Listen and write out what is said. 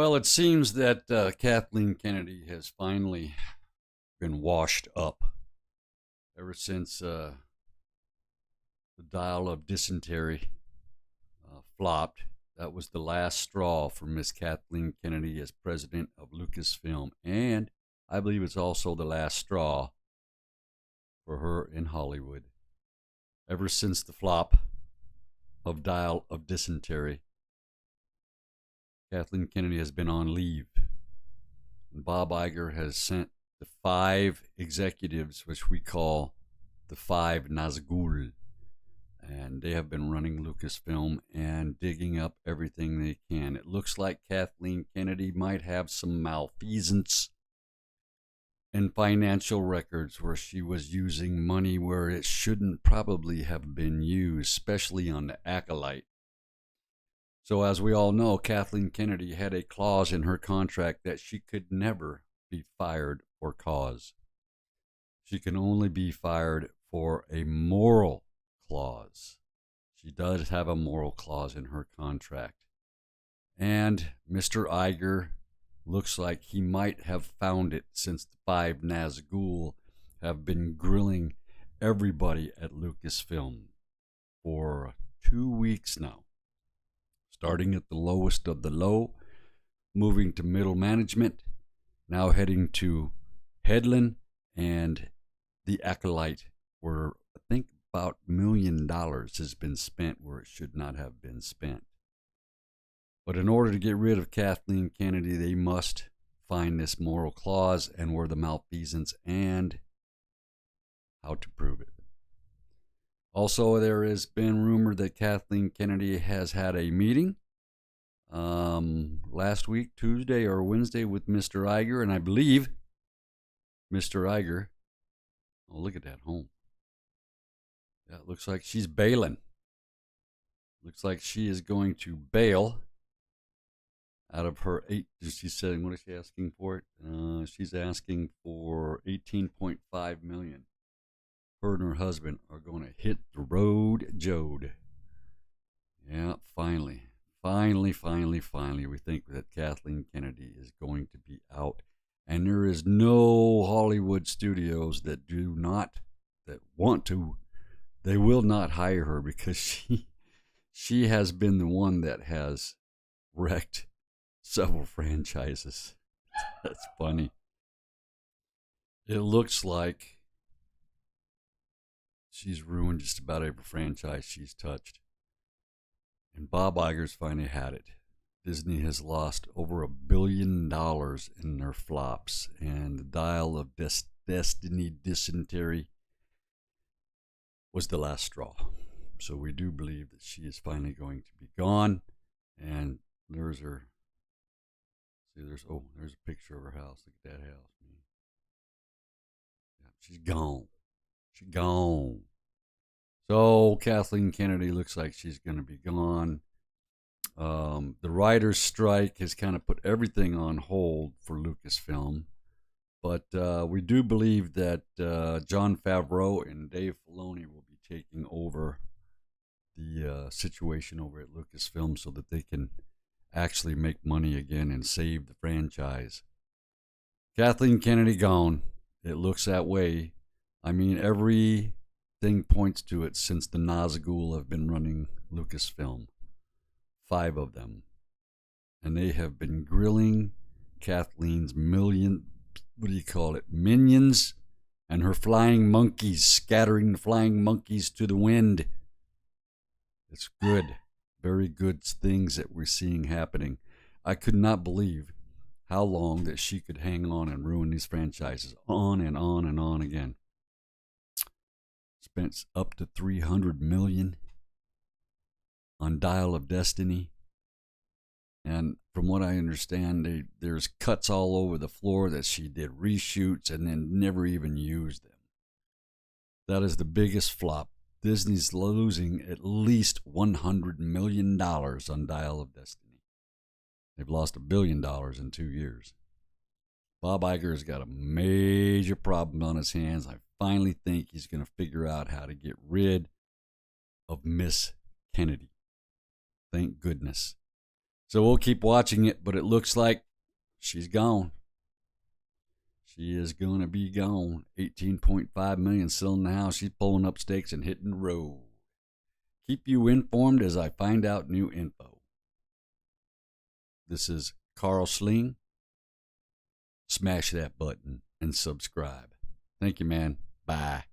Well, it seems that Kathleen Kennedy has finally been washed up ever since the dial of dysentery flopped. That was the last straw for Miss Kathleen Kennedy as president of Lucasfilm. And I believe it's also the last straw for her in Hollywood. Ever since the flop of dial of dysentery, Kathleen Kennedy has been on leave. And Bob Iger has sent the five executives, which we call the five Nazgul, and they have been running Lucasfilm and digging up everything they can. It looks like Kathleen Kennedy might have some malfeasance in financial records where she was using money where it shouldn't probably have been used, especially on the Acolyte. So as we all know, Kathleen Kennedy had a clause in her contract that she could never be fired for cause. She can only be fired for a moral clause. She does have a moral clause in her contract. And Mr. Iger looks like he might have found it, since the five Nazgul have been grilling everybody at Lucasfilm for 2 weeks now. Starting at the lowest of the low, moving to middle management, now heading to Headland and the Acolyte, where I think about $1 million has been spent where it should not have been spent. But in order to get rid of Kathleen Kennedy, they must find this moral clause and where the malfeasance and how to prove it. Also, there has been rumor that Kathleen Kennedy has had a meeting last week, Tuesday or Wednesday, with Mr. Iger, and I believe Mr. Iger, oh, look at that home. Yeah, it looks like she's bailing. Looks like she is going to bail out of her she's saying, what is she asking for it? She's asking for $18.5 million. Her and her husband are going to hit the road, Jode. Yeah, finally, we think that Kathleen Kennedy is going to be out. And there is no Hollywood studios that want to, they will not hire her, because she has been the one that has wrecked several franchises. That's funny. It looks like she's ruined just about every franchise she's touched. And Bob Iger's finally had it. Disney has lost over $1 billion in their flops, and the dial of destiny dysentery was the last straw. So we do believe that she is finally going to be gone. And there's her. See, there's a picture of her house. Look at that house, man. Yeah, she's gone. She's gone. So Kathleen Kennedy looks like she's going to be gone. The writer's strike has kind of put everything on hold for Lucasfilm. But we do believe that Jon Favreau and Dave Filoni will be taking over the situation over at Lucasfilm so that they can actually make money again and save the franchise. Kathleen Kennedy gone. It looks that way. I mean, everything points to it since the Nazgul have been running Lucasfilm. 5 of them. And they have been grilling Kathleen's minions and her flying monkeys, scattering the flying monkeys to the wind. It's good. Very good things that we're seeing happening. I could not believe how long that she could hang on and ruin these franchises on and on and on again. Spent up to $300 million on Dial of Destiny. And from what I understand, there's cuts all over the floor that she did reshoots and then never even used them. That is the biggest flop. Disney's losing at least $100 million on Dial of Destiny. They've lost $1 billion in 2 years. Bob Iger's got a major problem on his hands. I finally think he's going to figure out how to get rid of Miss Kennedy. Thank goodness. So we'll keep watching it, but it looks like she's gone. She is going to be gone. 18.5 million still in the house. She's pulling up stakes and hitting the road. Keep you informed as I find out new info. This is Carl Sling. Smash that button and subscribe. Thank you, man. Bye.